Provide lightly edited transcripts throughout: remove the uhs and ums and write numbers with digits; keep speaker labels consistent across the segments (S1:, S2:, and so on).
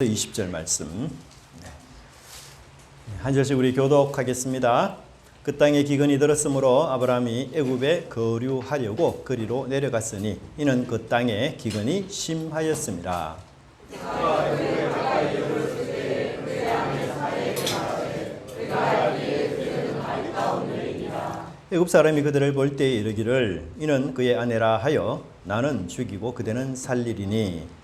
S1: 20절 말씀 한 절씩 우리 교독하겠습니다. 그 땅에 기근이 들었으므로 아브라함이 애굽에 거류하려고 그리로 내려갔으니 이는 그 땅에 기근이 심하였습니다. 애굽 사람이 그들을 볼 때에 이르기를 이는 그의 아내라 하여 나는 죽이고 그대는 살리리니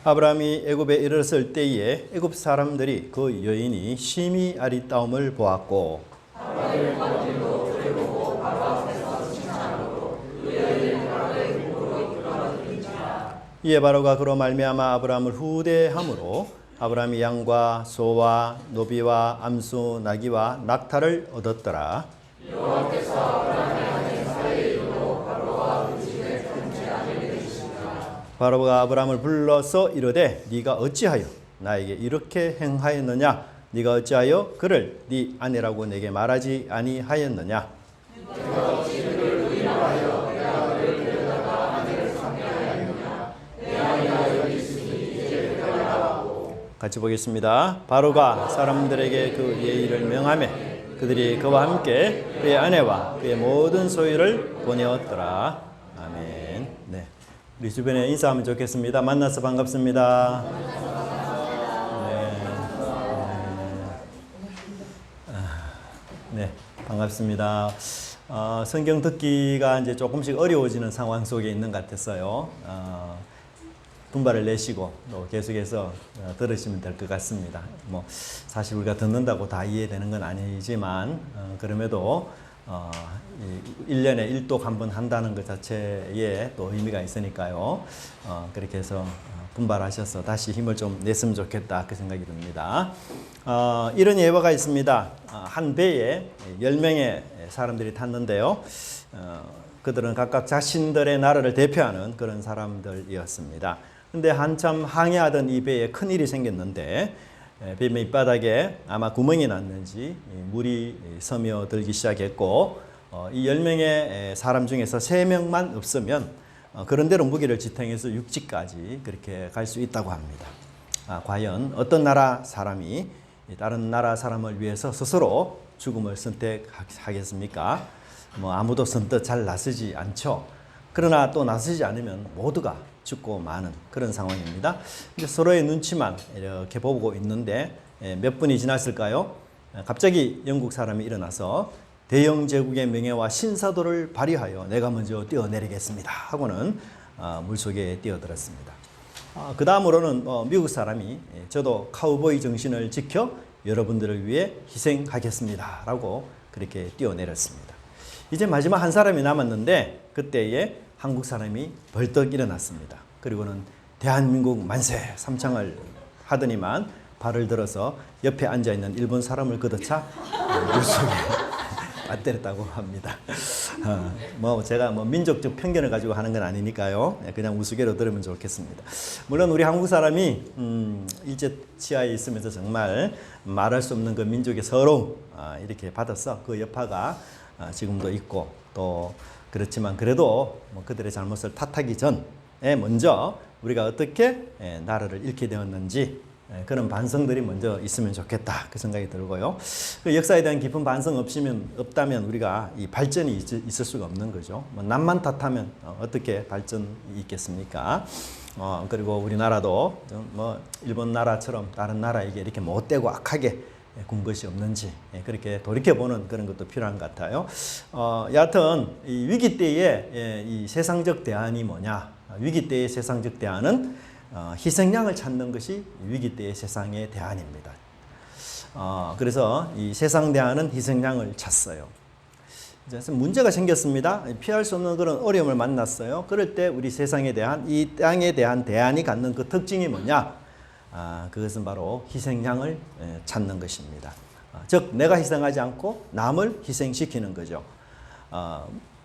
S1: 아브라함이 애굽에 이르렀을 때에 애굽 사람들이 그 여인이 심히 아리따움을 보았고 이에 바로가 그로 말미암아 아브라함을 후대함으로 아브라함이 양과 소와 노비와 암수 나귀와 낙타를 얻었더라. 바로가 아브라함을 불러서 이르되 네가 어찌하여 나에게 이렇게 행하였느냐? 네가 어찌하여 그를 네 아내라고 내게 말하지 아니하였느냐? 같이 보겠습니다. 바로가 사람들에게 그 예의를 명하매 그들이 그와 함께 그의 아내와 그의 모든 소유를 보내었더라. 아멘. 네. 우리 주변에 인사하면 좋겠습니다. 만나서 반갑습니다. 네, 반갑습니다. 성경 듣기가 이제 조금씩 어려워지는 상황 속에 있는 것 같았어요. 분발을 내시고 또 계속해서 들으시면 될 것 같습니다. 뭐 사실 우리가 듣는다고 다 이해되는 건 아니지만 그럼에도 1년에 1독 한 번 한다는 것 자체에 또 의미가 있으니까요. 그렇게 해서 분발하셔서 다시 힘을 좀 냈으면 좋겠다 그 생각이 듭니다. 이런 예화가 있습니다. 한 배에 10명의 사람들이 탔는데요. 그들은 각각 자신들의 나라를 대표하는 그런 사람들이었습니다. 근데 한참 항해하던 이 배에 큰일이 생겼는데 배 밑바닥에 아마 구멍이 났는지 물이 스며들기 시작했고 이 10명의 사람 중에서 3명만 없으면 그런 대로 무기를 지탱해서 육지까지 그렇게 갈 수 있다고 합니다. 과연 어떤 나라 사람이 다른 나라 사람을 위해서 스스로 죽음을 선택하겠습니까? 뭐 아무도 선뜻 잘 나서지 않죠. 그러나 또 나서지 않으면 모두가 죽고 마는 그런 상황입니다. 이제 서로의 눈치만 이렇게 보고 있는데 몇 분이 지났을까요? 갑자기 영국 사람이 일어나서 대영 제국의 명예와 신사도를 발휘하여 내가 먼저 뛰어내리겠습니다 하고는 물속에 뛰어들었습니다. 그 다음으로는 미국 사람이 저도 카우보이 정신을 지켜 여러분들을 위해 희생하겠습니다 라고 그렇게 뛰어내렸습니다. 이제 마지막 한 사람이 남았는데 그때에 한국 사람이 벌떡 일어났습니다. 그리고는 대한민국 만세 삼창을 하더니만 발을 들어서 옆에 앉아있는 일본 사람을 걷어차 물속에 빠뜨렸다고 합니다. 뭐 제가 뭐 민족적 편견을 가지고 하는 건 아니니까요. 그냥 우스개로 들으면 좋겠습니다. 물론 우리 한국 사람이 일제 치하에 있으면서 정말 말할 수 없는 그 민족의 서러움 이렇게 받아서 그 여파가 지금도 있고 또 그렇지만 그래도 뭐 그들의 잘못을 탓하기 전에 먼저 우리가 어떻게 나라를 잃게 되었는지 그런 반성들이 먼저 있으면 좋겠다 그 생각이 들고요. 그 역사에 대한 깊은 반성 없다면 우리가 이 발전이 있을 수가 없는 거죠. 뭐 남만 탓하면 어떻게 발전이 있겠습니까? 그리고 우리나라도 뭐 일본 나라처럼 다른 나라에게 이렇게 못되고 악하게 군 것이 없는지 그렇게 돌이켜보는 그런 것도 필요한 것 같아요. 여하튼 이 위기 때의 이 세상적 대안이 뭐냐? 위기 때의 세상적 대안은 희생양을 찾는 것이 위기 때의 세상의 대안입니다. 그래서 이 세상 대안은 희생양을 찾어요. 그래서 문제가 생겼습니다. 피할 수 없는 그런 어려움을 만났어요. 그럴 때 우리 세상에 대한 이 땅에 대한 대안이 갖는 그 특징이 뭐냐? 그것은 바로 희생양을 찾는 것입니다. 즉 내가 희생하지 않고 남을 희생시키는 거죠.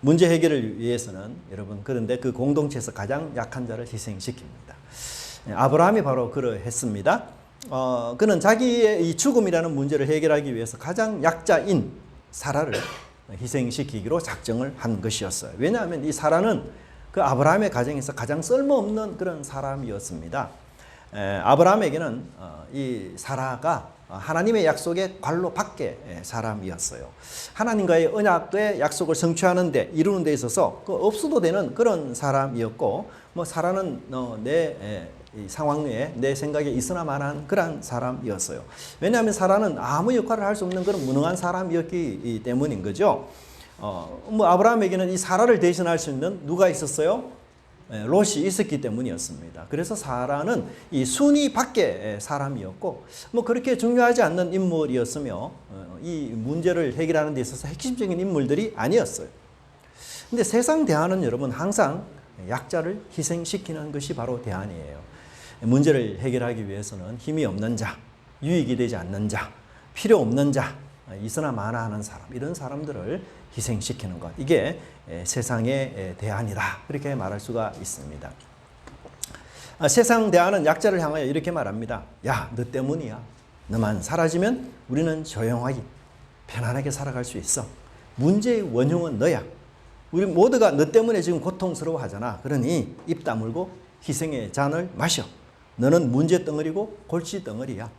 S1: 문제 해결을 위해서는 여러분 그런데 그 공동체에서 가장 약한 자를 희생시킵니다. 아브라함이 바로 그러했습니다. 그는 자기의 이 죽음이라는 문제를 해결하기 위해서 가장 약자인 사라를 희생시키기로 작정을 한 것이었어요. 왜냐하면 이 사라는 그 아브라함의 가정에서 가장 쓸모없는 그런 사람이었습니다. 아브라함에게는 이 사라가 하나님의 약속의 관로 밖의 사람이었어요. 하나님과의 언약의 약속을 성취하는데 이루는 데 있어서 없어도 되는 그런 사람이었고, 뭐 사라는 내 상황에 내 생각에 있으나 마나한 그런 사람이었어요. 왜냐하면 사라는 아무 역할을 할 수 없는 그런 무능한 사람이었기 때문인 거죠. 뭐 아브라함에게는 이 사라를 대신할 수 있는 누가 있었어요? 롯이 있었기 때문이었습니다. 그래서 사라는 이 순위 밖의 사람이었고, 뭐 그렇게 중요하지 않는 인물이었으며 이 문제를 해결하는 데 있어서 핵심적인 인물들이 아니었어요. 근데 세상 대안은 여러분 항상 약자를 희생시키는 것이 바로 대안이에요. 문제를 해결하기 위해서는 힘이 없는 자, 유익이 되지 않는 자, 필요 없는 자, 있으나 마나 하는 사람, 이런 사람들을 희생시키는 것, 이게 세상의 대안이다, 그렇게 말할 수가 있습니다. 세상 대안은 약자를 향하여 이렇게 말합니다. 야, 너 때문이야. 너만 사라지면 우리는 조용하게 편안하게 살아갈 수 있어. 문제의 원흉은 너야. 우리 모두가 너 때문에 지금 고통스러워 하잖아. 그러니 입 다물고 희생의 잔을 마셔. 너는 문제 덩어리고 골치 덩어리야.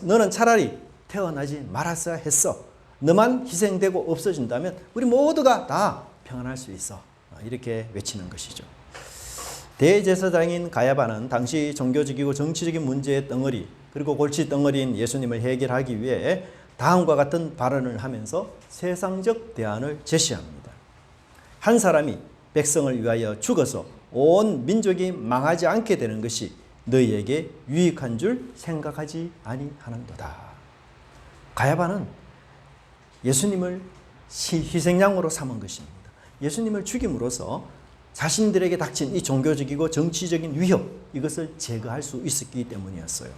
S1: 너는 차라리 태어나지 말았어야 했어. 너만 희생되고 없어진다면 우리 모두가 다 평안할 수 있어. 이렇게 외치는 것이죠. 대제사장인 가야바는 당시 종교적이고 정치적인 문제의 덩어리, 그리고 골치 덩어리인 예수님을 해결하기 위해 다음과 같은 발언을 하면서 세상적 대안을 제시합니다. 한 사람이 백성을 위하여 죽어서 온 민족이 망하지 않게 되는 것이 너희에게 유익한 줄 생각하지 아니하는도다. 가야바는 예수님을 희생양으로 삼은 것입니다. 예수님을 죽임으로써 자신들에게 닥친 이 종교적이고 정치적인 위협, 이것을 제거할 수 있었기 때문이었어요.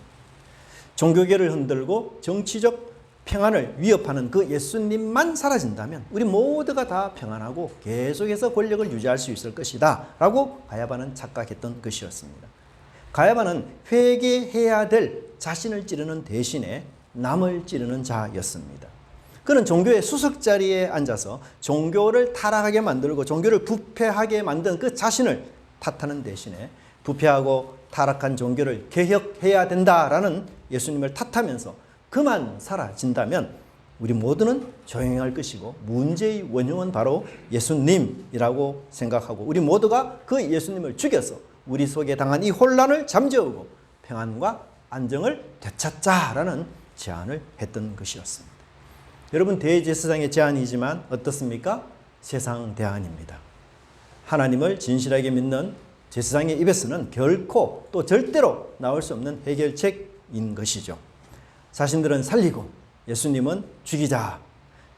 S1: 종교계를 흔들고 정치적 평안을 위협하는 그 예수님만 사라진다면 우리 모두가 다 평안하고 계속해서 권력을 유지할 수 있을 것이다 라고 가야바는 착각했던 것이었습니다. 가야바는 회개해야 될 자신을 찌르는 대신에 남을 찌르는 자였습니다. 그는 종교의 수석자리에 앉아서 종교를 타락하게 만들고 종교를 부패하게 만든 그 자신을 탓하는 대신에 부패하고 타락한 종교를 개혁해야 된다라는 예수님을 탓하면서 그만 사라진다면 우리 모두는 조용할 것이고 문제의 원흉은 바로 예수님이라고 생각하고 우리 모두가 그 예수님을 죽여서 우리 속에 당한 이 혼란을 잠재우고 평안과 안정을 되찾자라는 제안을 했던 것이었습니다. 여러분, 대제사장의 제안이지만 어떻습니까? 세상 대안입니다. 하나님을 진실하게 믿는 제사장의 입에서는 결코 또 절대로 나올 수 없는 해결책인 것이죠. 자신들은 살리고 예수님은 죽이자.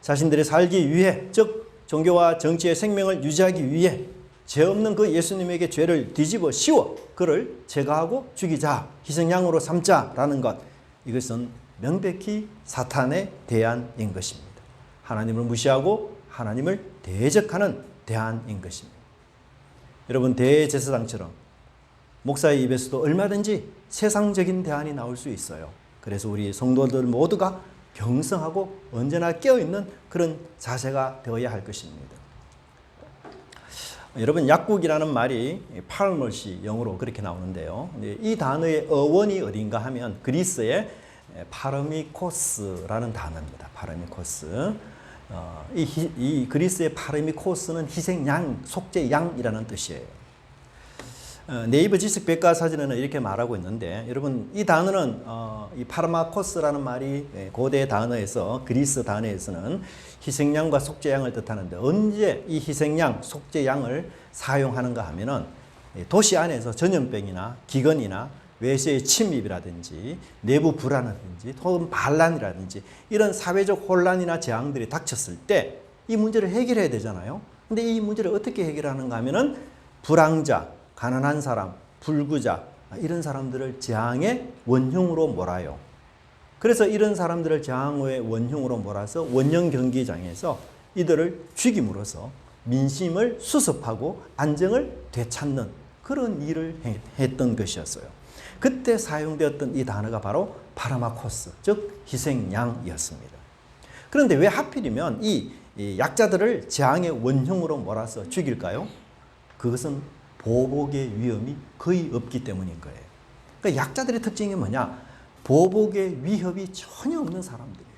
S1: 자신들이 살기 위해, 즉 종교와 정치의 생명을 유지하기 위해 죄 없는 그 예수님에게 죄를 뒤집어 씌워 그를 제거하고 죽이자, 희생양으로 삼자라는 것, 이것은 명백히 사탄의 대안인 것입니다. 하나님을 무시하고 하나님을 대적하는 대안인 것입니다. 여러분, 대제사장처럼 목사의 입에서도 얼마든지 세상적인 대안이 나올 수 있어요. 그래서 우리 성도들 모두가 경성하고 언제나 깨어있는 그런 자세가 되어야 할 것입니다. 여러분, 약국이라는 말이 파르머시, 영어로 그렇게 나오는데요. 이 단어의 어원이 어딘가 하면 그리스의 파르미코스라는 단어입니다. 파르미코스. 이 그리스의 파르미코스는 희생양, 속죄양이라는 뜻이에요. 네이버 지식 백과사전에는 이렇게 말하고 있는데, 여러분, 이 단어는 이 파르마코스라는 말이 고대 단어에서, 그리스 단어에서는 희생양과 속죄양을 뜻하는데, 언제 이 희생양, 속죄양을 사용하는가 하면은 도시 안에서 전염병이나 기근이나 외세의 침입이라든지 내부 불안이라든지 혹은 반란이라든지 이런 사회적 혼란이나 재앙들이 닥쳤을 때 이 문제를 해결해야 되잖아요. 근데 이 문제를 어떻게 해결하는가 하면은 불황자, 가난한 사람, 불구자, 이런 사람들을 재앙의 원흉으로 몰아요. 그래서 이런 사람들을 재앙의 원흉으로 몰아서 원형 경기장에서 이들을 죽임으로써 민심을 수습하고 안정을 되찾는 그런 일을 했던 것이었어요. 그때 사용되었던 이 단어가 바로 파르마코스, 즉 희생양이었습니다. 그런데 왜 하필이면 이 이 약자들을 재앙의 원흉으로 몰아서 죽일까요? 그것은 보복의 위험이 거의 없기 때문인 거예요. 그러니까 약자들의 특징이 뭐냐? 보복의 위협이 전혀 없는 사람들이에요.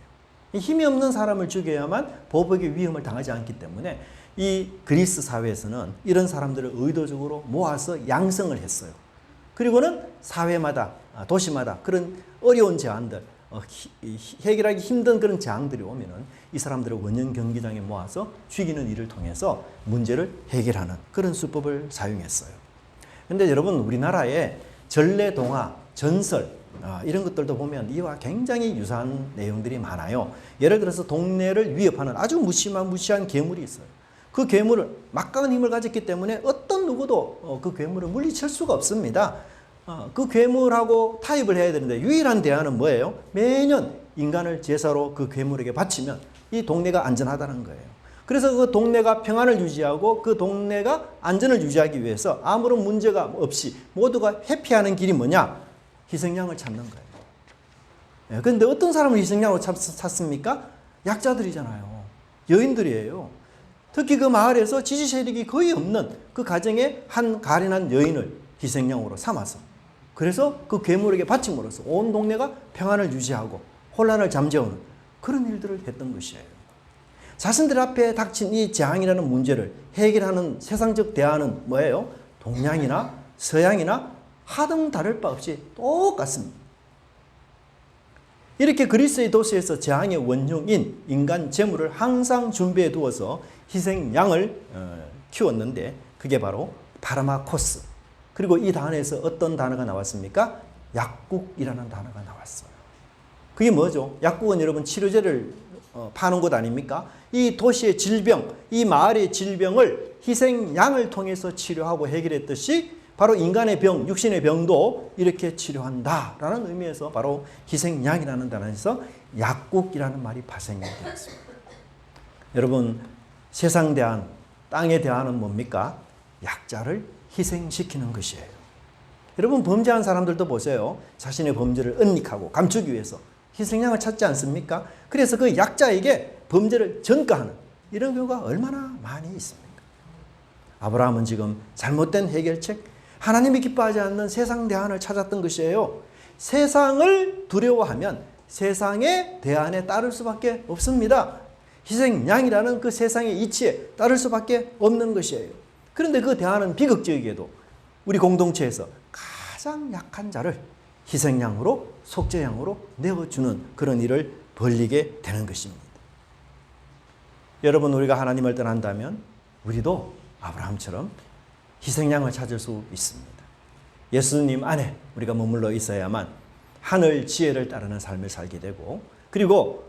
S1: 힘이 없는 사람을 죽여야만 보복의 위험을 당하지 않기 때문에 이 그리스 사회에서는 이런 사람들을 의도적으로 모아서 양성을 했어요. 그리고는 사회마다, 도시마다 그런 어려운 제안들, 해결하기 힘든 그런 재앙들이 오면은 이 사람들을 원형 경기장에 모아서 죽이는 일을 통해서 문제를 해결하는 그런 수법을 사용했어요. 근데 여러분, 우리나라의 전래동화, 전설, 이런 것들도 보면 이와 굉장히 유사한 내용들이 많아요. 예를 들어서 동네를 위협하는 아주 무시한 괴물이 있어요. 그 괴물을 막강한 힘을 가졌기 때문에 어떤 누구도 그 괴물을 물리칠 수가 없습니다. 그 괴물하고 타협을 해야 되는데 유일한 대안은 뭐예요? 매년 인간을 제사로 그 괴물에게 바치면 이 동네가 안전하다는 거예요. 그래서 그 동네가 평안을 유지하고 그 동네가 안전을 유지하기 위해서 아무런 문제가 없이 모두가 회피하는 길이 뭐냐? 희생양을 찾는 거예요. 그런데 어떤 사람을 희생양으로 찾습니까? 약자들이잖아요. 여인들이에요. 특히 그 마을에서 지지 세력이 거의 없는 그 가정의 한 가련한 여인을 희생양으로 삼아서 그래서 그 괴물에게 바침으로써 온 동네가 평안을 유지하고 혼란을 잠재우는 그런 일들을 했던 것이에요. 자신들 앞에 닥친 이 재앙이라는 문제를 해결하는 세상적 대안은 뭐예요? 동양이나 서양이나 하등 다를 바 없이 똑같습니다. 이렇게 그리스의 도시에서 재앙의 원흉인 인간 재물을 항상 준비해 두어서 희생양을 키웠는데 그게 바로 파르마코스. 그리고 이 단어에서 어떤 단어가 나왔습니까? 약국이라는 단어가 나왔어요. 그게 뭐죠? 약국은 여러분 치료제를 파는 곳 아닙니까? 이 도시의 질병, 이 마을의 질병을 희생양을 통해서 치료하고 해결했듯이 바로 인간의 병, 육신의 병도 이렇게 치료한다라는 의미에서 바로 희생양이라는 단어에서 약국이라는 말이 파생이 되었습니다. 여러분, 세상 대안, 땅의 대안은 뭡니까? 약자를 희생시키는 것이에요. 여러분, 범죄한 사람들도 보세요. 자신의 범죄를 은닉하고 감추기 위해서 희생양을 찾지 않습니까? 그래서 그 약자에게 범죄를 전가하는 이런 경우가 얼마나 많이 있습니까? 아브라함은 지금 잘못된 해결책, 하나님이 기뻐하지 않는 세상 대안을 찾았던 것이에요. 세상을 두려워하면 세상의 대안에 따를 수밖에 없습니다. 희생양이라는 그 세상의 이치에 따를 수밖에 없는 것이에요. 그런데 그 대안은 비극적이게도 우리 공동체에서 가장 약한 자를 희생양으로, 속죄양으로 내어주는 그런 일을 벌이게 되는 것입니다. 여러분, 우리가 하나님을 떠난다면 우리도 아브라함처럼 희생양을 찾을 수 있습니다. 예수님 안에 우리가 머물러 있어야만 하늘 지혜를 따르는 삶을 살게 되고, 그리고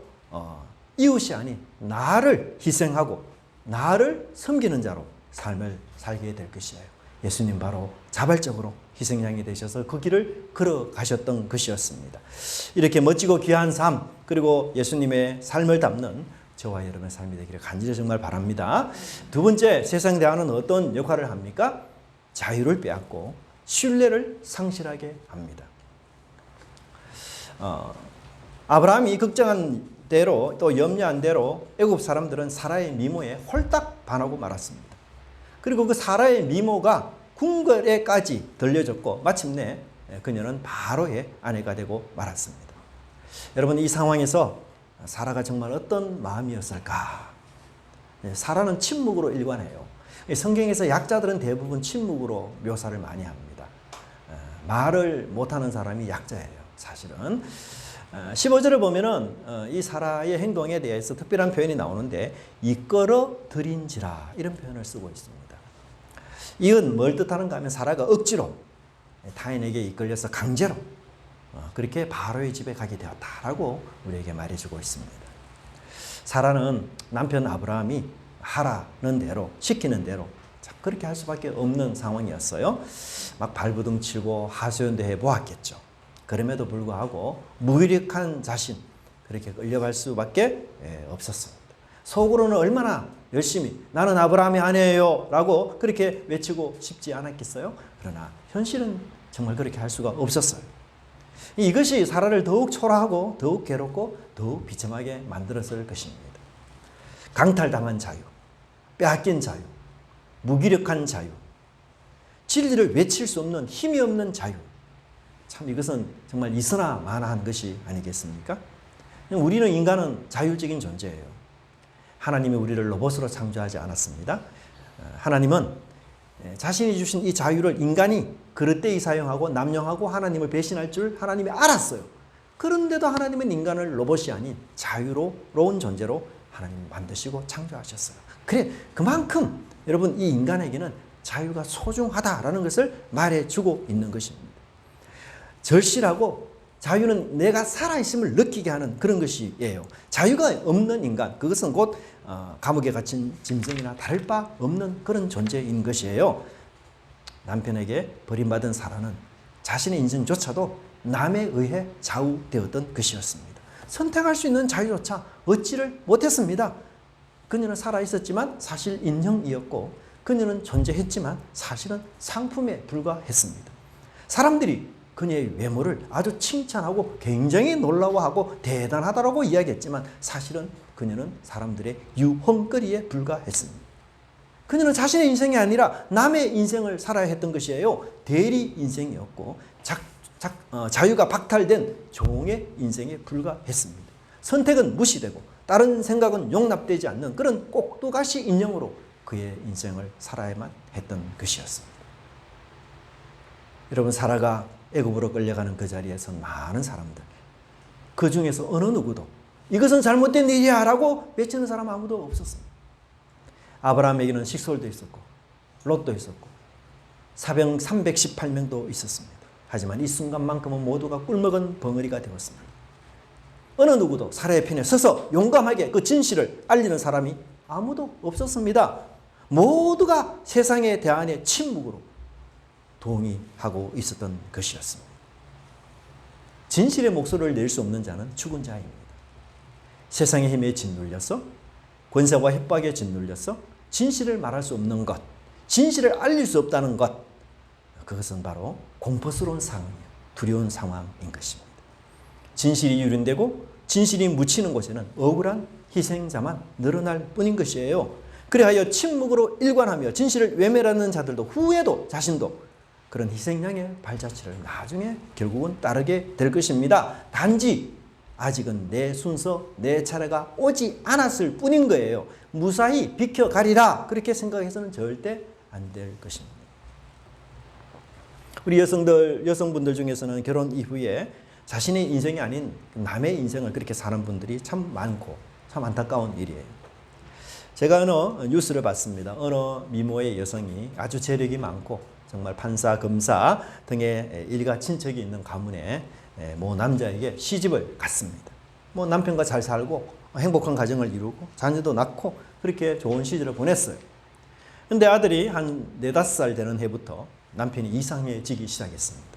S1: 이웃이 아닌 나를 희생하고 나를 섬기는 자로 삶을 살게 될 것이에요. 예수님 바로 자발적으로 희생양이 되셔서 그 길을 걸어가셨던 것이었습니다. 이렇게 멋지고 귀한 삶, 그리고 예수님의 삶을 담는 저와 여러분의 삶이 되기를 간절히 정말 바랍니다. 두 번째, 세상 대안은 어떤 역할을 합니까? 자유를 빼앗고 신뢰를 상실하게 합니다. 아브라함이 걱정한 대로 또 염려한 대로 애굽 사람들은 사라의 미모에 홀딱 반하고 말았습니다. 그리고 그 사라의 미모가 궁궐에까지 들려졌고 마침내 그녀는 바로의 아내가 되고 말았습니다. 여러분, 이 상황에서 사라가 정말 어떤 마음이었을까? 사라는 침묵으로 일관해요. 성경에서 약자들은 대부분 침묵으로 묘사를 많이 합니다. 말을 못하는 사람이 약자예요, 사실은. 15절을 보면은 이 사라의 행동에 대해서 특별한 표현이 나오는데 이끌어 들인지라 이런 표현을 쓰고 있습니다. 이건 뭘 뜻하는가 하면 사라가 억지로 타인에게 이끌려서 강제로 그렇게 바로의 집에 가게 되었다라고 우리에게 말해주고 있습니다. 사라는 남편 아브라함이 하라는 대로, 시키는 대로 그렇게 할 수밖에 없는 상황이었어요. 막 발버둥 치고 하소연도 해보았겠죠. 그럼에도 불구하고 무기력한 자신, 그렇게 끌려갈 수밖에 없었습니다. 속으로는 얼마나 열심히 나는 아브라함의 아내예요 라고 그렇게 외치고 싶지 않았겠어요? 그러나 현실은 정말 그렇게 할 수가 없었어요. 이것이 사라를 더욱 초라하고 더욱 괴롭고 더욱 비참하게 만들었을 것입니다. 강탈당한 자유, 빼앗긴 자유, 무기력한 자유, 진리를 외칠 수 없는 힘이 없는 자유. 참 이것은 정말 있으나 마나한 것이 아니겠습니까? 우리는 인간은 자율적인 존재예요. 하나님이 우리를 로봇으로 창조하지 않았습니다. 하나님은 자신이 주신 이 자유를 인간이 그릇되이 사용하고 남용하고 하나님을 배신할 줄 하나님이 알았어요. 그런데도 하나님은 인간을 로봇이 아닌 자유로운 존재로 하나님 만드시고 창조하셨어요. 그래, 그만큼 여러분 이 인간에게는 자유가 소중하다라는 것을 말해주고 있는 것입니다. 절실하고 자유는 내가 살아있음을 느끼게 하는 그런 것이에요. 자유가 없는 인간, 그것은 곧 감옥에 갇힌 짐승이나 다를 바 없는 그런 존재인 것이에요. 남편에게 버림받은 사라는 자신의 인생조차도 남에 의해 좌우되었던 것이었습니다. 선택할 수 있는 자유조차 얻지를 못했습니다. 그녀는 살아있었지만 사실 인형이었고 그녀는 존재했지만 사실은 상품에 불과했습니다. 사람들이 그녀의 외모를 아주 칭찬하고 굉장히 놀라워하고 대단하다고 이야기했지만 사실은 그녀는 사람들의 유흥거리에 불과했습니다. 그녀는 자신의 인생이 아니라 남의 인생을 살아야 했던 것이에요. 대리 인생이었고 자유가 박탈된 종의 인생에 불과했습니다. 선택은 무시되고 다른 생각은 용납되지 않는 그런 꼭두가시 인형으로 그의 인생을 살아야만 했던 것이었습니다. 여러분, 사라가 애굽으로 끌려가는 그 자리에서 많은 사람들, 그 중에서 어느 누구도 이것은 잘못된 일이야 라고 외치는 사람 아무도 없었습니다. 아브라함에게는 식솔도 있었고 롯도 있었고 사병 318명도 있었습니다. 하지만 이 순간만큼은 모두가 꿀먹은 벙어리가 되었습니다. 어느 누구도 사라의 편에 서서 용감하게 그 진실을 알리는 사람이 아무도 없었습니다. 모두가 세상의 대안에 침묵으로 동의하고 있었던 것이었습니다. 진실의 목소리를 낼 수 없는 자는 죽은 자입니다. 세상의 힘에 짓눌려서 권세와 협박에 짓눌려서 진실을 말할 수 없는 것, 진실을 알릴 수 없다는 것, 그것은 바로 공포스러운 상황이에요. 두려운 상황인 것입니다. 진실이 유린되고 진실이 묻히는 곳에는 억울한 희생자만 늘어날 뿐인 것이에요. 그리하여 침묵으로 일관하며 진실을 외면하는 자들도 후에도 자신도 그런 희생양의 발자취를 나중에 결국은 따르게 될 것입니다. 단지 아직은 내 순서, 내 차례가 오지 않았을 뿐인 거예요. 무사히 비켜가리라 그렇게 생각해서는 절대 안 될 것입니다. 우리 여성분들 중에서는 결혼 이후에 자신의 인생이 아닌 남의 인생을 그렇게 사는 분들이 참 많고 참 안타까운 일이에요. 제가 어느 뉴스를 봤습니다. 어느 미모의 여성이 아주 재력이 많고 정말 판사, 검사 등의 일가 친척이 있는 가문에 모 남자에게 시집을 갔습니다. 뭐 남편과 잘 살고 행복한 가정을 이루고 자녀도 낳고 그렇게 좋은 시절을 보냈어요. 근데 아들이 한 4-5살 되는 해부터 남편이 이상해지기 시작했습니다.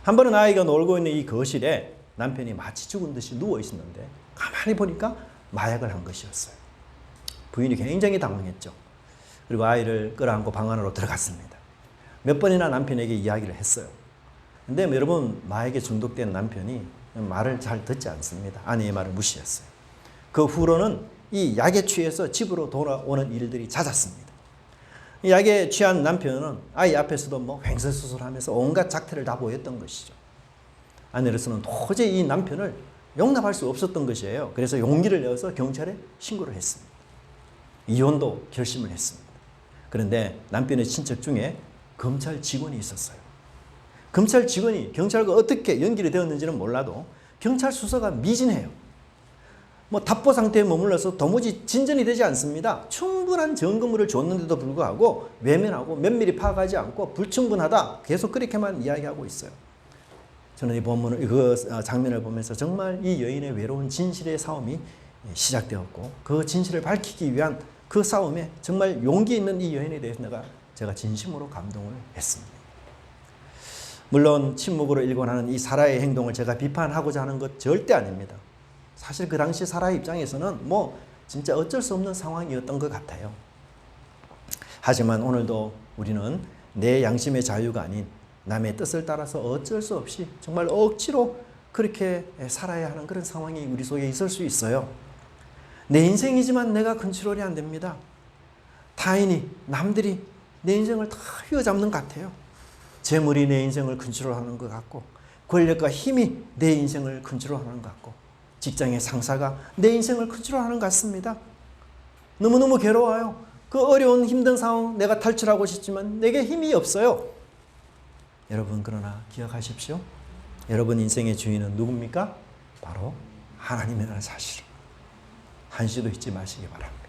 S1: 한 번은 아이가 놀고 있는 이 거실에 남편이 마치 죽은 듯이 누워 있었는데 가만히 보니까 마약을 한 것이었어요. 부인이 굉장히 당황했죠. 그리고 아이를 끌어안고 방 안으로 들어갔습니다. 몇 번이나 남편에게 이야기를 했어요. 근데 여러분, 마약에 중독된 남편이 말을 잘 듣지 않습니다. 아내의 말을 무시했어요. 그 후로는 이 약에 취해서 집으로 돌아오는 일들이 잦았습니다. 이 약에 취한 남편은 아이 앞에서도 뭐 횡설수설하면서 온갖 작태를 다 보였던 것이죠. 아내로서는 도저히 이 남편을 용납할 수 없었던 것이에요. 그래서 용기를 내어서 경찰에 신고를 했습니다. 이혼도 결심을 했습니다. 그런데 남편의 친척 중에 검찰 직원이 있었어요. 검찰 직원이 경찰과 어떻게 연결이 되었는지는 몰라도 경찰 수사가 미진해요. 뭐 답보 상태에 머물러서 도무지 진전이 되지 않습니다. 충분한 증거물을 줬는데도 불구하고 외면하고 면밀히 파악하지 않고 불충분하다 계속 그렇게만 이야기하고 있어요. 저는 이 본문을 그 장면을 보면서 정말 이 여인의 외로운 진실의 싸움이 시작되었고 그 진실을 밝히기 위한 그 싸움에 정말 용기 있는 이 여인에 대해서 제가 진심으로 감동을 했습니다. 물론 침묵으로 일관하는 이 사라의 행동을 제가 비판하고자 하는 것 절대 아닙니다. 사실 그 당시 사라의 입장에서는 뭐 진짜 어쩔 수 없는 상황이었던 것 같아요. 하지만 오늘도 우리는 내 양심의 자유가 아닌 남의 뜻을 따라서 어쩔 수 없이 정말 억지로 그렇게 살아야 하는 그런 상황이 우리 속에 있을 수 있어요. 내 인생이지만 내가 컨트롤이 안 됩니다. 타인이, 남들이 내 인생을 다 휘어잡는 것 같아요. 재물이 내 인생을 컨트롤하는 것 같고, 권력과 힘이 내 인생을 컨트롤하는 것 같고, 직장의 상사가 내 인생을 컨트롤하는 것 같습니다. 너무너무 괴로워요. 그 어려운 힘든 상황 내가 탈출하고 싶지만 내게 힘이 없어요. 여러분, 그러나 기억하십시오. 여러분 인생의 주인은 누굽니까? 바로 하나님이라는 사실을 한시도 잊지 마시기 바랍니다.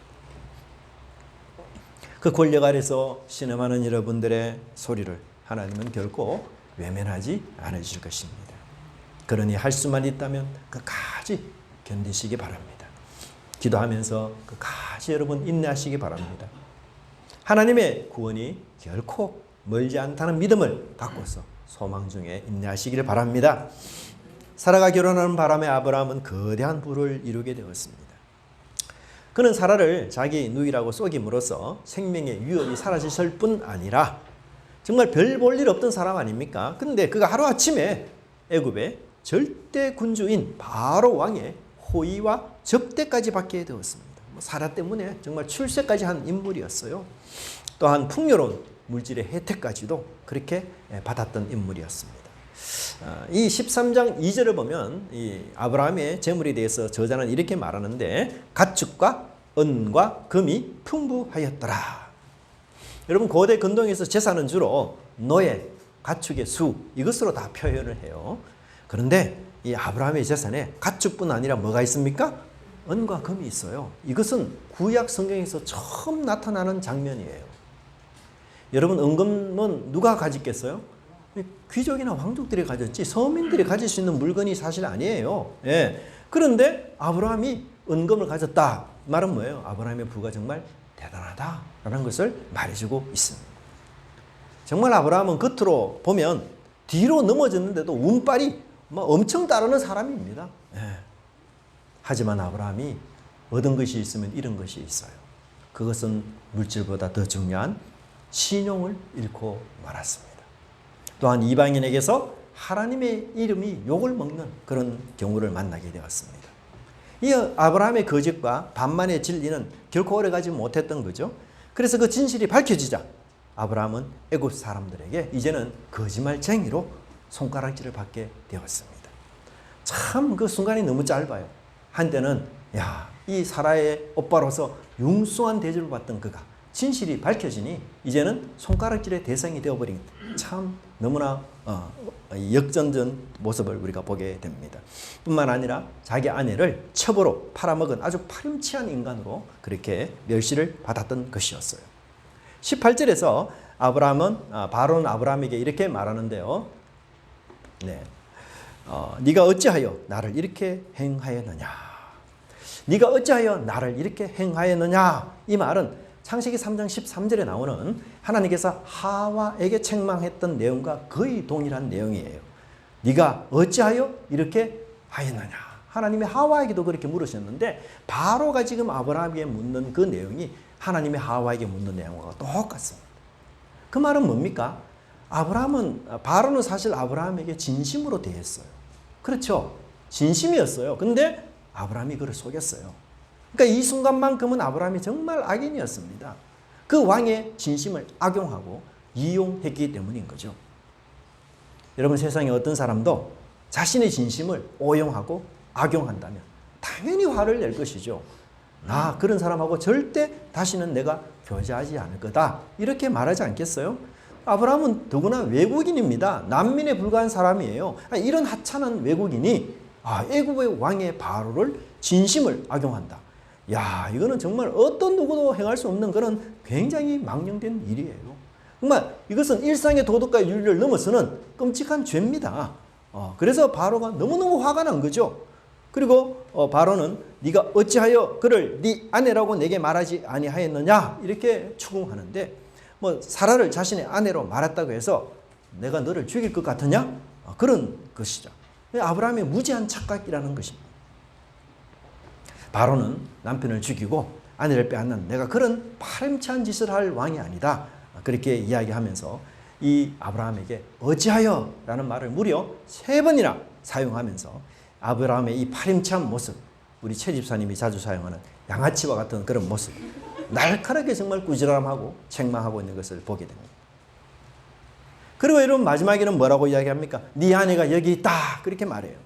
S1: 그 권력 아래서 신음하는 여러분들의 소리를 하나님은 결코 외면하지 않으실 것입니다. 그러니 할 수만 있다면 끝까지 견디시기 바랍니다. 기도하면서 끝까지 여러분 인내하시기 바랍니다. 하나님의 구원이 결코 멀지 않다는 믿음을 갖고서 소망 중에 인내하시기를 바랍니다. 사라가 결혼하는 바람에 아브라함은 거대한 부를 이루게 되었습니다. 그는 사라를 자기 누이라고 속임으로써 생명의 위협이 사라졌을 뿐 아니라 정말 별 볼 일 없던 사람 아닙니까? 근데 그가 하루아침에 애굽의 절대 군주인 바로 왕의 호의와 접대까지 받게 되었습니다. 사라 때문에 정말 출세까지 한 인물이었어요. 또한 풍요로운 물질의 혜택까지도 그렇게 받았던 인물이었습니다. 이 13장 2절을 보면 이 아브라함의 재물에 대해서 저자는 이렇게 말하는데 가축과 은과 금이 풍부하였더라. 여러분, 고대 근동에서 재산은 주로 노예, 가축의 수 이것으로 다 표현을 해요. 그런데 이 아브라함의 재산에 가축뿐 아니라 뭐가 있습니까? 은과 금이 있어요. 이것은 구약 성경에서 처음 나타나는 장면이에요. 여러분, 은금은 누가 가졌겠어요? 귀족이나 왕족들이 가졌지 서민들이 가질 수 있는 물건이 사실 아니에요. 예. 그런데 아브라함이 은금을 가졌다. 말은 뭐예요? 아브라함의 부가 정말 대단하다라는 것을 말해주고 있습니다. 정말 아브라함은 겉으로 보면 뒤로 넘어졌는데도 운빨이 엄청 따르는 사람입니다. 예. 하지만 아브라함이 얻은 것이 있으면 잃은 것이 있어요. 그것은 물질보다 더 중요한 신용을 잃고 말았습니다. 또한 이방인에게서 하나님의 이름이 욕을 먹는 그런 경우를 만나게 되었습니다. 이 아브라함의 거짓과 반만의 진리는 결코 오래가지 못했던 거죠. 그래서 그 진실이 밝혀지자 아브라함은 애굽 사람들에게 이제는 거짓말쟁이로 손가락질을 받게 되었습니다. 참 그 순간이 너무 짧아요. 한때는 이 사라의 오빠로서 융숭한 대접을 받던 그가 진실이 밝혀지니 이제는 손가락질의 대상이 되어버린 참 너무나 역전된 모습을 우리가 보게 됩니다. 뿐만 아니라 자기 아내를 첩으로 팔아먹은 아주 파렴치한 인간으로 그렇게 멸시를 받았던 것이었어요. 18절에서 아브라함은 바로는 아브라함에게 이렇게 말하는데요. 네. 네가 어찌하여 나를 이렇게 행하였느냐? 네가 어찌하여 나를 이렇게 행하였느냐? 이 말은 창세기 3장 13절에 나오는 하나님께서 하와에게 책망했던 내용과 거의 동일한 내용이에요. 네가 어찌하여 이렇게 하였느냐? 하나님이 하와에게도 그렇게 물으셨는데 바로가 지금 아브라함에게 묻는 그 내용이 하나님이 하와에게 묻는 내용과 똑같습니다. 그 말은 뭡니까? 바로는 사실 아브라함에게 진심으로 대했어요. 그렇죠? 진심이었어요. 근데 아브라함이 그를 속였어요. 그러니까 이 순간만큼은 아브라함이 정말 악인이었습니다. 그 왕의 진심을 악용하고 이용했기 때문인 거죠. 여러분, 세상에 어떤 사람도 자신의 진심을 오용하고 악용한다면 당연히 화를 낼 것이죠. 나 그런 사람하고 절대 다시는 내가 교제하지 않을 거다. 이렇게 말하지 않겠어요? 아브라함은 더구나 외국인입니다. 난민에 불과한 사람이에요. 이런 하찮은 외국인이 애굽의 왕의 바로를 진심을 악용한다. 이거는 정말 어떤 누구도 행할 수 없는 그런 굉장히 망령된 일이에요. 정말 이것은 일상의 도덕과 윤리를 넘어서는 끔찍한 죄입니다. 그래서 바로가 너무너무 화가 난 거죠. 그리고 바로는 네가 어찌하여 그를 네 아내라고 내게 말하지 아니하였느냐 이렇게 추궁하는데 사라를 자신의 아내로 말했다고 해서 내가 너를 죽일 것 같으냐? 그런 것이죠. 아브라함의 무지한 착각이라는 것입니다. 바로는 남편을 죽이고 아내를 빼앗는 내가 그런 파렴치한 짓을 할 왕이 아니다. 그렇게 이야기하면서 이 아브라함에게 어찌하여 라는 말을 무려 3번이나 사용하면서 아브라함의 이 파렴치한 모습, 우리 최 집사님이 자주 사용하는 양아치와 같은 그런 모습. 날카롭게 정말 꾸지람하고 책망하고 있는 것을 보게 됩니다. 그리고 여러분 마지막에는 뭐라고 이야기합니까? 네 아내가 여기 있다. 그렇게 말해요.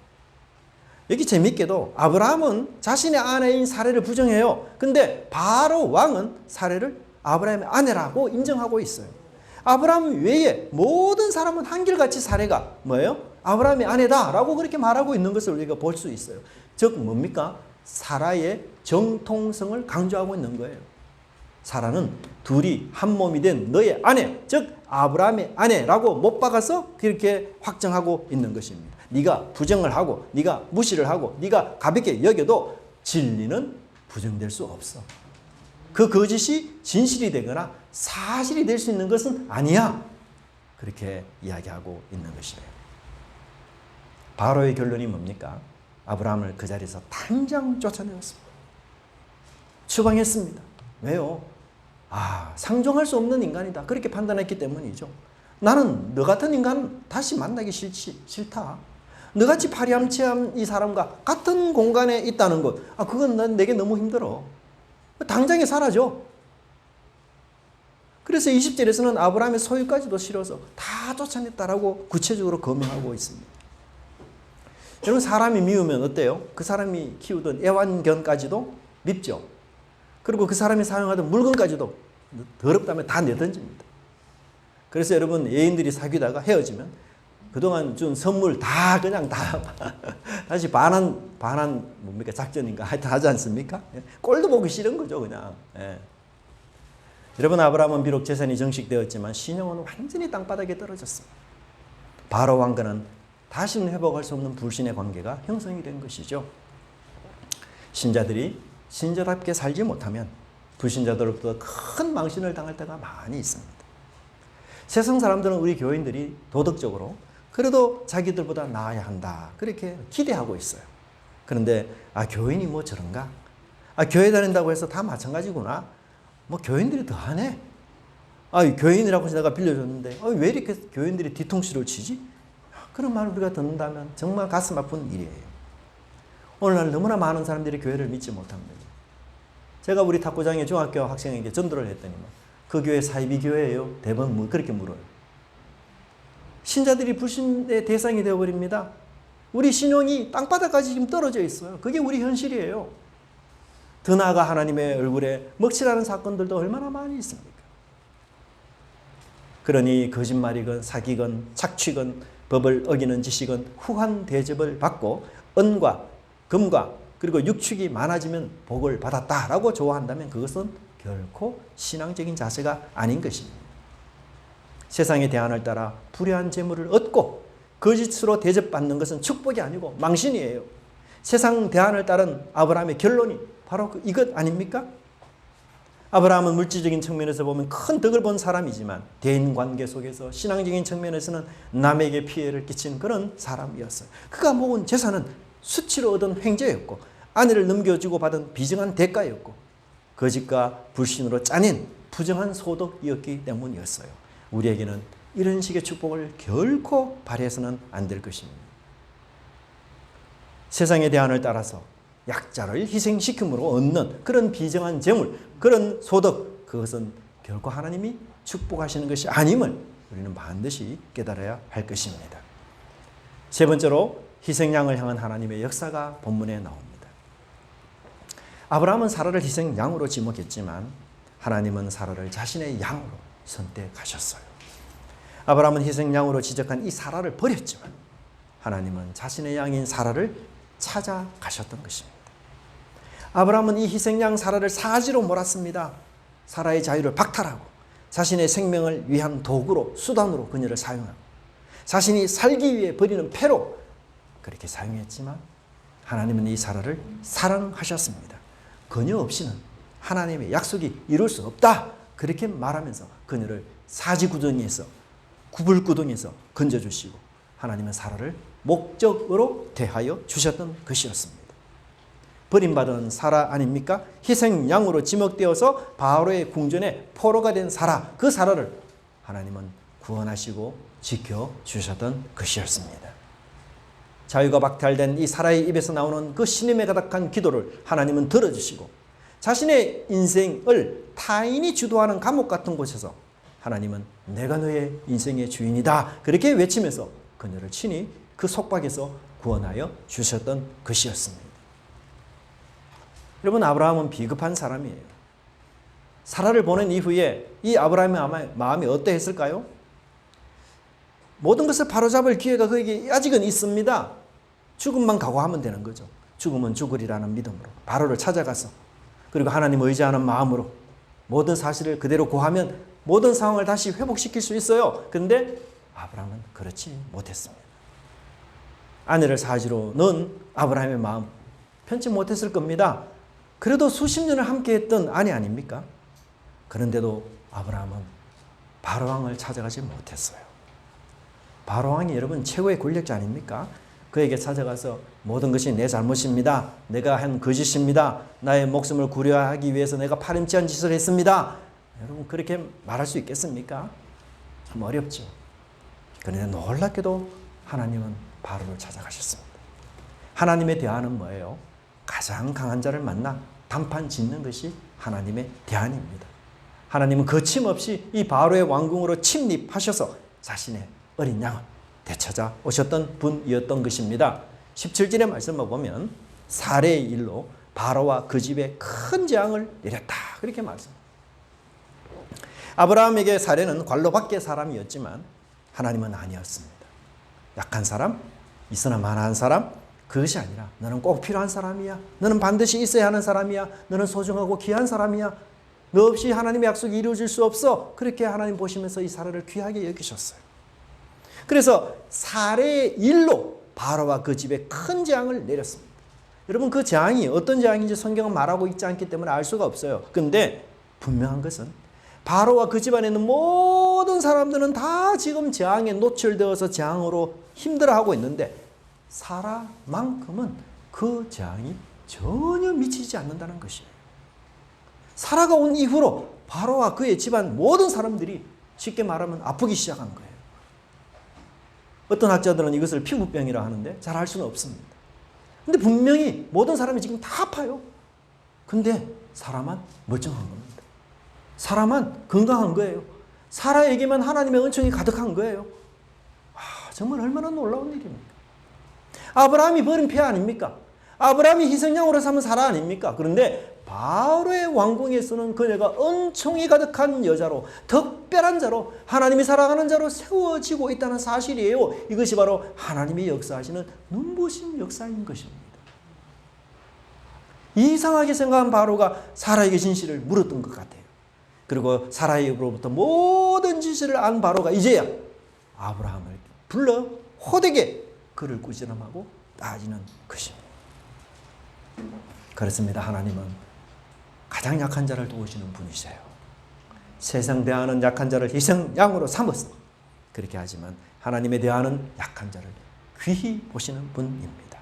S1: 여기 재밌게도 아브라함은 자신의 아내인 사례를 부정해요. 근데 바로 왕은 사례를 아브라함의 아내라고 인정하고 있어요. 아브라함 외에 모든 사람은 한결같이 사례가 뭐예요? 아브라함의 아내다라고 그렇게 말하고 있는 것을 우리가 볼 수 있어요. 즉 뭡니까? 사라의 정통성을 강조하고 있는 거예요. 사라는 둘이 한 몸이 된 너의 아내, 즉 아브라함의 아내라고 못 박아서 그렇게 확정하고 있는 것입니다. 네가 부정을 하고 네가 무시를 하고 네가 가볍게 여겨도 진리는 부정될 수 없어. 그 거짓이 진실이 되거나 사실이 될 수 있는 것은 아니야. 그렇게 이야기하고 있는 것이에요. 바로의 결론이 뭡니까? 아브라함을 그 자리에서 당장 쫓아내었습니다. 추방했습니다. 왜요? 상종할 수 없는 인간이다. 그렇게 판단했기 때문이죠. 나는 너 같은 인간 다시 만나기 싫다. 너같이 파리암치한 이 사람과 같은 공간에 있다는 것, 그건 내게 너무 힘들어. 당장에 사라져. 그래서 20절에서는 아브라함의 소유까지도 실어서 다 쫓아냈다라고 구체적으로 거명하고 있습니다. 여러분 사람이 미우면 어때요? 그 사람이 키우던 애완견까지도 밉죠. 그리고 그 사람이 사용하던 물건까지도 더럽다면 다 내던집니다. 그래서 여러분 애인들이 사귀다가 헤어지면 그동안 준 선물 다 그냥 다 다시 반환 뭡니까 작전인가 하여튼 하지 않습니까? 꼴도 보기 싫은 거죠 그냥. 예. 여러분 아브라함은 비록 재산이 정식되었지만 신용은 완전히 땅바닥에 떨어졌습니다. 바로 왕과는 다시는 회복할 수 없는 불신의 관계가 형성이 된 것이죠. 신자들이 신자답게 살지 못하면 불신자들로부터 큰 망신을 당할 때가 많이 있습니다. 세상 사람들은 우리 교인들이 도덕적으로 그래도 자기들보다 나아야 한다 그렇게 기대하고 있어요. 그런데 교인이 뭐 저런가? 교회 다닌다고 해서 다 마찬가지구나. 뭐 교인들이 더하네. 교인이라고 내가 빌려줬는데 왜 이렇게 교인들이 뒤통수를 치지? 그런 말을 우리가 듣는다면 정말 가슴 아픈 일이에요. 오늘날 너무나 많은 사람들이 교회를 믿지 못합니다. 제가 우리 탁구장의 중학교 학생에게 전도를 했더니만 그 교회 사이비 교회예요? 대부분 그렇게 물어요. 신자들이 불신의 대상이 되어버립니다. 우리 신용이 땅바닥까지 지금 떨어져 있어요. 그게 우리 현실이에요. 더 나아가 하나님의 얼굴에 먹칠하는 사건들도 얼마나 많이 있습니까? 그러니 거짓말이건 사기건 착취건 법을 어기는 지식은 후한 대접을 받고 은과 금과 그리고 육축이 많아지면 복을 받았다라고 좋아한다면 그것은 결코 신앙적인 자세가 아닌 것입니다. 세상의 대안을 따라 불의한 재물을 얻고 거짓으로 대접받는 것은 축복이 아니고 망신이에요. 세상 대안을 따른 아브라함의 결론이 바로 이것 아닙니까? 아브라함은 물질적인 측면에서 보면 큰 덕을 본 사람이지만 대인관계 속에서 신앙적인 측면에서는 남에게 피해를 끼친 그런 사람이었어요. 그가 모은 재산은 수치로 얻은 횡재였고 아내를 넘겨주고 받은 비정한 대가였고 거짓과 불신으로 짜낸 부정한 소득이었기 때문이었어요. 우리에게는 이런 식의 축복을 결코 발휘해서는 안 될 것입니다. 세상의 대안을 따라서 약자를 희생시킴으로 얻는 그런 비정한 재물, 그런 소득, 그것은 결코 하나님이 축복하시는 것이 아님을 우리는 반드시 깨달아야 할 것입니다. 세 번째로 희생양을 향한 하나님의 역사가 본문에 나옵니다. 아브라함은 사라를 희생양으로 지목했지만 하나님은 사라를 자신의 양으로 선택하셨어요. 아브라함은 희생양으로 지적한 이 사라를 버렸지만 하나님은 자신의 양인 사라를 찾아가셨던 것입니다. 아브라함은 이 희생양 사라를 사지로 몰았습니다. 사라의 자유를 박탈하고 자신의 생명을 위한 도구로 수단으로 그녀를 사용하고 자신이 살기 위해 버리는 패로 그렇게 사용했지만 하나님은 이 사라를 사랑하셨습니다. 그녀 없이는 하나님의 약속이 이룰 수 없다. 그렇게 말하면서 그녀를 사지구덩이에서 구불구덩이에서 건져주시고 하나님은 사라를 목적으로 대하여 주셨던 것이었습니다. 버림받은 사라 아닙니까? 희생양으로 지목되어서 바로의 궁전에 포로가 된 사라, 그 사라를 하나님은 구원하시고 지켜주셨던 것이었습니다. 자유가 박탈된 이 사라의 입에서 나오는 그 신임에 가득한 기도를 하나님은 들어주시고 자신의 인생을 타인이 주도하는 감옥 같은 곳에서 하나님은 내가 너의 인생의 주인이다 그렇게 외치면서 그녀를 친히 그 속박에서 구원하여 주셨던 것이었습니다. 여러분, 아브라함은 비겁한 사람이에요. 사라를 보낸 이후에 이 아브라함의 마음이 어떠했을까요? 모든 것을 바로잡을 기회가 그에게 아직은 있습니다. 죽음만 각오하면 되는 거죠. 죽으면 죽으리라는 믿음으로 바로를 찾아가서, 그리고 하나님 의지하는 마음으로 모든 사실을 그대로 고하면 모든 상황을 다시 회복시킬 수 있어요. 그런데 아브라함은 그렇지 못했습니다. 아내를 사지로 넣은 아브라함의 마음 편치 못했을 겁니다. 그래도 수십 년을 함께했던 아내 아닙니까? 그런데도 아브라함은 바로왕을 찾아가지 못했어요. 바로왕이 여러분 최고의 권력자 아닙니까? 그에게 찾아가서 모든 것이 내 잘못입니다. 내가 한 거짓입니다. 나의 목숨을 구려하기 위해서 내가 파렴치한 짓을 했습니다. 여러분, 그렇게 말할 수 있겠습니까? 참 어렵죠. 그런데 놀랍게도 하나님은 바로를 찾아가셨습니다. 하나님의 대안은 뭐예요? 가장 강한 자를 만나 단판 짓는 것이 하나님의 대안입니다. 하나님은 거침없이 이 바로의 왕궁으로 침입하셔서 자신의 어린 양을 되찾아 오셨던 분이었던 것입니다. 17절의 말씀을 보면 사례의 일로 바로와 그 집에 큰 재앙을 내렸다 그렇게 말씀합니다. 아브라함에게 사례는 관로 밖의 사람이었지만 하나님은 아니었습니다. 약한 사람, 있으나 만한 사람, 그것이 아니라 너는 꼭 필요한 사람이야. 너는 반드시 있어야 하는 사람이야. 너는 소중하고 귀한 사람이야. 너 없이 하나님의 약속이 이루어질 수 없어. 그렇게 하나님 보시면서 이 사례를 귀하게 여기셨어요. 그래서 사례의 일로 바로와 그 집에 큰 재앙을 내렸습니다. 여러분, 그 재앙이 어떤 재앙인지 성경은 말하고 있지 않기 때문에 알 수가 없어요. 그런데 분명한 것은 바로와 그 집안에 있는 모든 사람들은 다 지금 재앙에 노출되어서 재앙으로 힘들어하고 있는데 사라만큼은 그 재앙이 전혀 미치지 않는다는 것이에요. 사라가 온 이후로 바로와 그의 집안 모든 사람들이 쉽게 말하면 아프기 시작한 거예요. 어떤 학자들은 이것을 피부병이라 하는데 잘 알 수는 없습니다. 근데 분명히 모든 사람이 지금 다 아파요. 근데 사라만 멀쩡한 겁니다. 사라만 건강한 거예요. 사라에게만 하나님의 은총이 가득한 거예요. 정말 얼마나 놀라운 일입니까? 아브라함이 버린 폐 아닙니까? 아브라함이 희생양으로 삼은 사라 아닙니까? 그런데 바로의 왕궁에서는 그녀가 은총이 가득한 여자로, 특별한 자로, 하나님이 사랑하는 자로 세워지고 있다는 사실이에요. 이것이 바로 하나님이 역사하시는 눈부신 역사인 것입니다. 이상하게 생각한 바로가 사라에게 진실을 물었던 것 같아요. 그리고 사라에게로부터 모든 진실을 안 바로가 이제야 아브라함을 불러 호되게 그를 꾸지람하고 따지는 것입니다. 그렇습니다. 하나님은 가장 약한 자를 도우시는 분이세요. 세상 대하는 약한 자를 희생양으로 삼았어. 그렇게 하지만 하나님의 대하는 약한 자를 귀히 보시는 분입니다.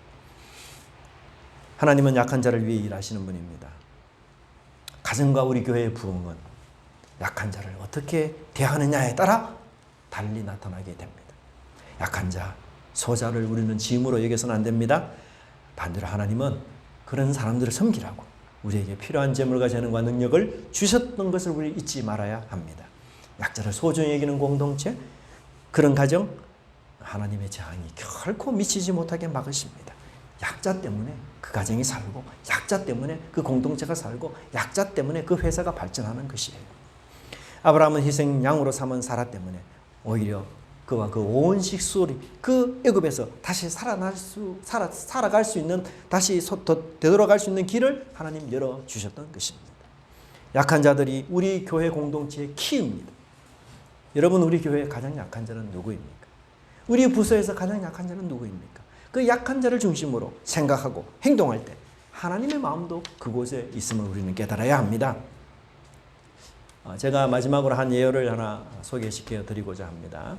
S1: 하나님은 약한 자를 위해 일하시는 분입니다. 가정과 우리 교회의 부흥은 약한 자를 어떻게 대하느냐에 따라 달리 나타나게 됩니다. 약한 자, 소자를 우리는 짐으로 여겨서는 안 됩니다. 반대로 하나님은 그런 사람들을 섬기라고 우리에게 필요한 재물과 재능과 능력을 주셨던 것을 우리 잊지 말아야 합니다. 약자를 소중히 여기는 공동체, 그런 가정, 하나님의 재앙이 결코 미치지 못하게 막으십니다. 약자 때문에 그 가정이 살고, 약자 때문에 그 공동체가 살고, 약자 때문에 그 회사가 발전하는 것이에요. 아브라함은 희생양으로 삼은 사라 때문에 오히려 그와 그 온 식수리, 그 애굽에서 다시 살아갈 수 있는, 다시 되돌아갈 수 있는 길을 하나님 열어주셨던 것입니다. 약한 자들이 우리 교회 공동체의 키입니다. 여러분, 우리 교회의 가장 약한 자는 누구입니까? 우리 부서에서 가장 약한 자는 누구입니까? 그 약한 자를 중심으로 생각하고 행동할 때 하나님의 마음도 그곳에 있음을 우리는 깨달아야 합니다. 제가 마지막으로 한 예언을 하나 소개시켜 드리고자 합니다.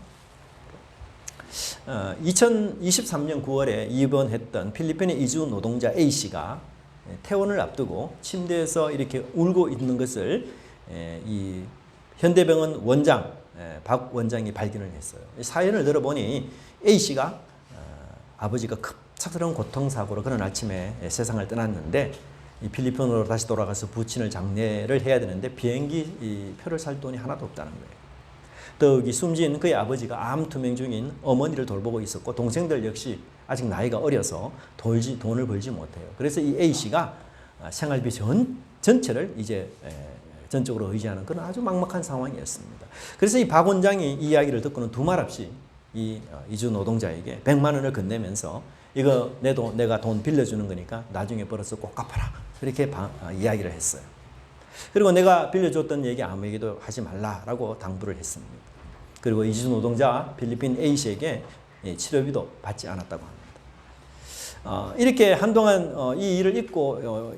S1: 2023년 9월에 입원했던 필리핀의 이주 노동자 A씨가 퇴원을 앞두고 침대에서 이렇게 울고 있는 것을 이 현대병원 원장 박 원장이 발견을 했어요. 사연을 들어보니 A씨가 아버지가 급작스러운 교통사고로 그런 아침에 세상을 떠났는데 이 필리핀으로 다시 돌아가서 부친을 장례를 해야 되는데 비행기 이 표를 살 돈이 하나도 없다는 거예요. 더욱이 숨진 그의 아버지가 암 투명 중인 어머니를 돌보고 있었고 동생들 역시 아직 나이가 어려서 돈을 벌지 못해요. 그래서 이 A씨가 생활비 전체를 이제 전적으로 의지하는 그런 아주 막막한 상황이었습니다. 그래서 이 박 원장이 이 이야기를 듣고는 두말 없이 이 이주 노동자에게 100만 원을 건네면서 이거 내가 돈 빌려주는 거니까 나중에 벌어서 꼭 갚아라. 그렇게 이야기를 했어요. 그리고 내가 빌려줬던 얘기 아무에게도 하지 말라라고 당부를 했습니다. 그리고 이주 노동자 필리핀 A씨에게 치료비도 받지 않았다고 합니다. 이렇게 한동안 이 일을 잊고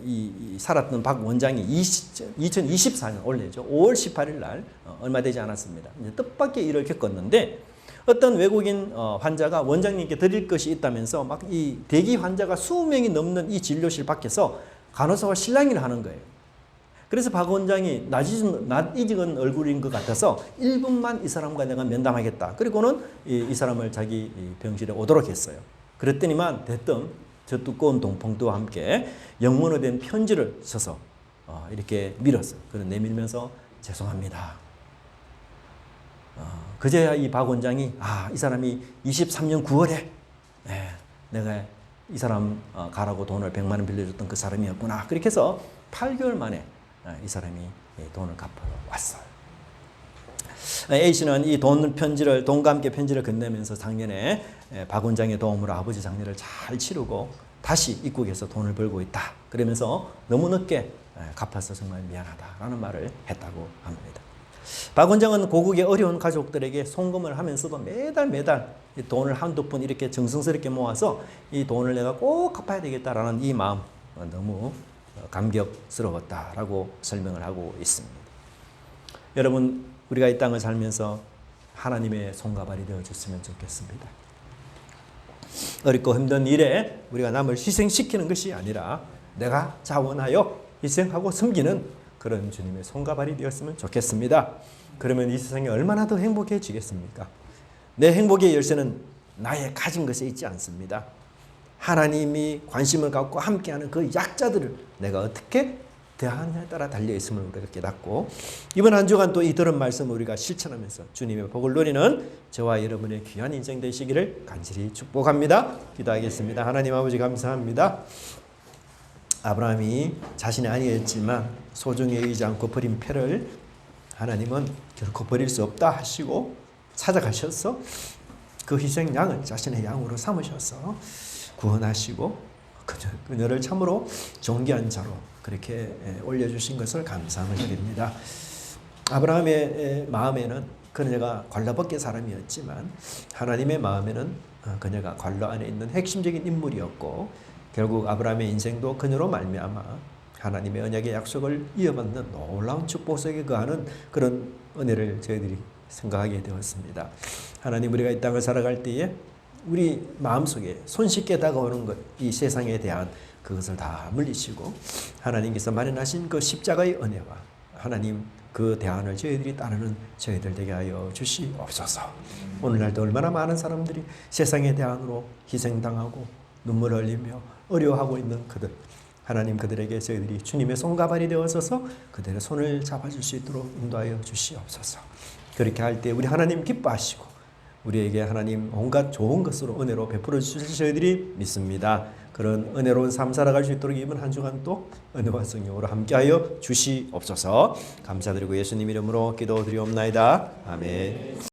S1: 살았던 박 원장이 2024년 올해죠. 5월 18일 날 얼마 되지 않았습니다. 이제 뜻밖의 일을 겪었는데 어떤 외국인 환자가 원장님께 드릴 것이 있다면서 막 이 대기 환자가 수명이 넘는 이 진료실 밖에서 간호사와 실랑이를 하는 거예요. 그래서 박 원장이 낯익은 얼굴인 것 같아서 1분만 이 사람과 내가 면담하겠다. 그리고는 이 사람을 자기 병실에 오도록 했어요. 그랬더니만 대뜸 저 두꺼운 동봉도와 함께 영문으로 된 편지를 써서 이렇게 밀었어요. 그걸 내밀면서 죄송합니다. 그제야 이 박 원장이 이 사람이 23년 9월에 내가 이 사람 가라고 돈을 100만 원 빌려줬던 그 사람이었구나. 그렇게 해서 8개월 만에 이 사람이 돈을 갚아 왔어요. A씨는 이 돈과 함께 편지를 건네면서 작년에 박 원장의 도움으로 아버지 장례를 잘 치르고 다시 입국해서 돈을 벌고 있다. 그러면서 너무 늦게 갚아서 정말 미안하다라는 말을 했다고 합니다. 박 원장은 고국의 어려운 가족들에게 송금을 하면서도 매달 이 돈을 한두 푼 이렇게 정성스럽게 모아서 이 돈을 내가 꼭 갚아야 되겠다라는 이 마음 너무 감격스러웠다라고 설명을 하고 있습니다. 여러분, 우리가 이 땅을 살면서 하나님의 손과 발이 되어줬으면 좋겠습니다. 어렵고 힘든 일에 우리가 남을 희생시키는 것이 아니라 내가 자원하여 희생하고 섬기는 그런 주님의 손과 발이 되었으면 좋겠습니다. 그러면 이 세상이 얼마나 더 행복해지겠습니까? 내 행복의 열쇠는 나의 가진 것에 있지 않습니다. 하나님이 관심을 갖고 함께하는 그 약자들을 내가 어떻게 대하느냐에 따라 달려있음을 우리가 깨닫고 이번 한 주간 또 이 들은 말씀을 우리가 실천하면서 주님의 복을 누리는 저와 여러분의 귀한 인생 되시기를 간절히 축복합니다. 기도하겠습니다. 하나님 아버지 감사합니다. 아브라함이 자신의 아니었지만 소중히 여기지 않고 버린 패를 하나님은 결코 버릴 수 없다 하시고 찾아가셔서 그 희생양을 자신의 양으로 삼으셔서 구원하시고 그녀를 참으로 존귀한 자로 그렇게 올려주신 것을 감사함을 드립니다. 아브라함의 마음에는 그녀가 관라법계 사람이었지만 하나님의 마음에는 그녀가 관라 안에 있는 핵심적인 인물이었고 결국 아브라함의 인생도 그녀로 말미암아 하나님의 언약의 약속을 이어받는 놀라운 축복 속에 거하는 그런 은혜를 저희들이 생각하게 되었습니다. 하나님, 우리가 이 땅을 살아갈 때에 우리 마음속에 손쉽게 다가오는 것, 이 세상에 대한 그것을 다 물리치고 하나님께서 마련하신 그 십자가의 은혜와 하나님 그 대안을 저희들이 따르는 저희들 되게 하여 주시옵소서. 오늘날도 얼마나 많은 사람들이 세상의 대안으로 희생당하고 눈물 흘리며 어려워하고 있는 그들, 하나님 그들에게 저희들이 주님의 손과 발이 되어서서 그들의 손을 잡아줄 수 있도록 인도하여 주시옵소서. 그렇게 할 때 우리 하나님 기뻐하시고 우리에게 하나님 온갖 좋은 것으로 은혜로 베풀어 주실 저희들이 믿습니다. 그런 은혜로운 삶 살아갈 수 있도록 이번 한 주간 또 은혜와 성령으로 함께하여 주시옵소서. 감사드리고 예수님 이름으로 기도드리옵나이다. 아멘.